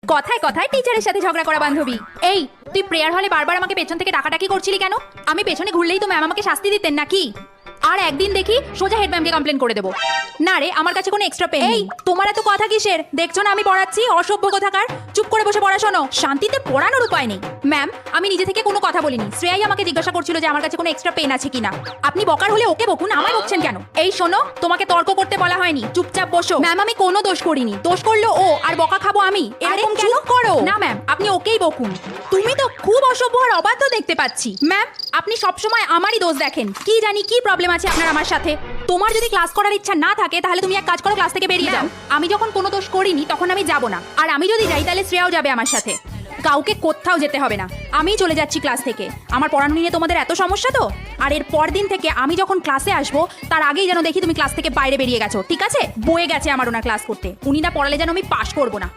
কথায় কথায় টিচারের সাথে ঝগড়া করা বান্ধবী। এই, তুই প্রেয়ার হলে বারবার আমাকে পেছন থেকে ডাকাডাকি করছিলি কেন? আমি পেছনে ঘুরলেই তো ম্যাম আমাকে শাস্তি দিতেন নাকি? আর একদিন দেখি সোজা হেড ম্যামকে কমপ্লেন করে দেবো। না রে, আমার কাছে কোনো এক্সট্রা পেন। এই, তোমার এত কথা কিসের? দেখছো না আমি পড়াচ্ছি? অসভ্য কোথাকার। চুপ করে বসে পড়াশোনো। শান্তিতে পড়ানোর উপায় নেই। ম্যাম, আমি নিজে থেকে কোনো কথা বলিনি। শ্রেয়াই আমাকে জিজ্ঞাসা করছিল যে আমার কাছে কোনো এক্সট্রা পেন আছে কিনা। আপনি বকার হলে ওকে বকুন, আমায় বকছেন কেন? এই শোনো, তোমাকে তর্ক করতে বলা হয়নি, চুপচাপ বসো। ম্যাম, আমি কোনো দোষ করিনি। দোষ করলো ও, আর বকা খাবো আমি। এরকম চুপ করো না ম্যাম, আপনি ওকেই বকুন। তুমি তো খুব অসভ্য আর অবাধ্য দেখতে পাচ্ছি। ম্যাম, আপনি সবসময় আমারই দোষ দেখেন। কি জানি কি প্রবলেম আছে আপনার আমার সাথে। তোমার যদি ক্লাস করার ইচ্ছা না থাকে তাহলে তুমি এক কাজ করো, ক্লাস থেকে বেরিয়ে যাও। আমি যখন কোনো দোষ করিনি তখন আমি যাব না। আর আমি যদি যাই তাহলে শ্রেয়াও যাবে আমার সাথে। কাউকে কোথাও যেতে হবে না, আমিই চলে যাচ্ছি ক্লাস থেকে। আমার পড়ানো নিয়ে তোমাদের এত সমস্যা তো। আর এর পর দিন থেকে আমি যখন ক্লাসে আসবো তার আগেই যেন দেখি তুমি ক্লাস থেকে বাইরে বেরিয়ে গেছো, ঠিক আছে? বয়ে গেছে আমার ওনার ক্লাস করতে। উনি না পড়ালে যেন আমি পাশ করবো না।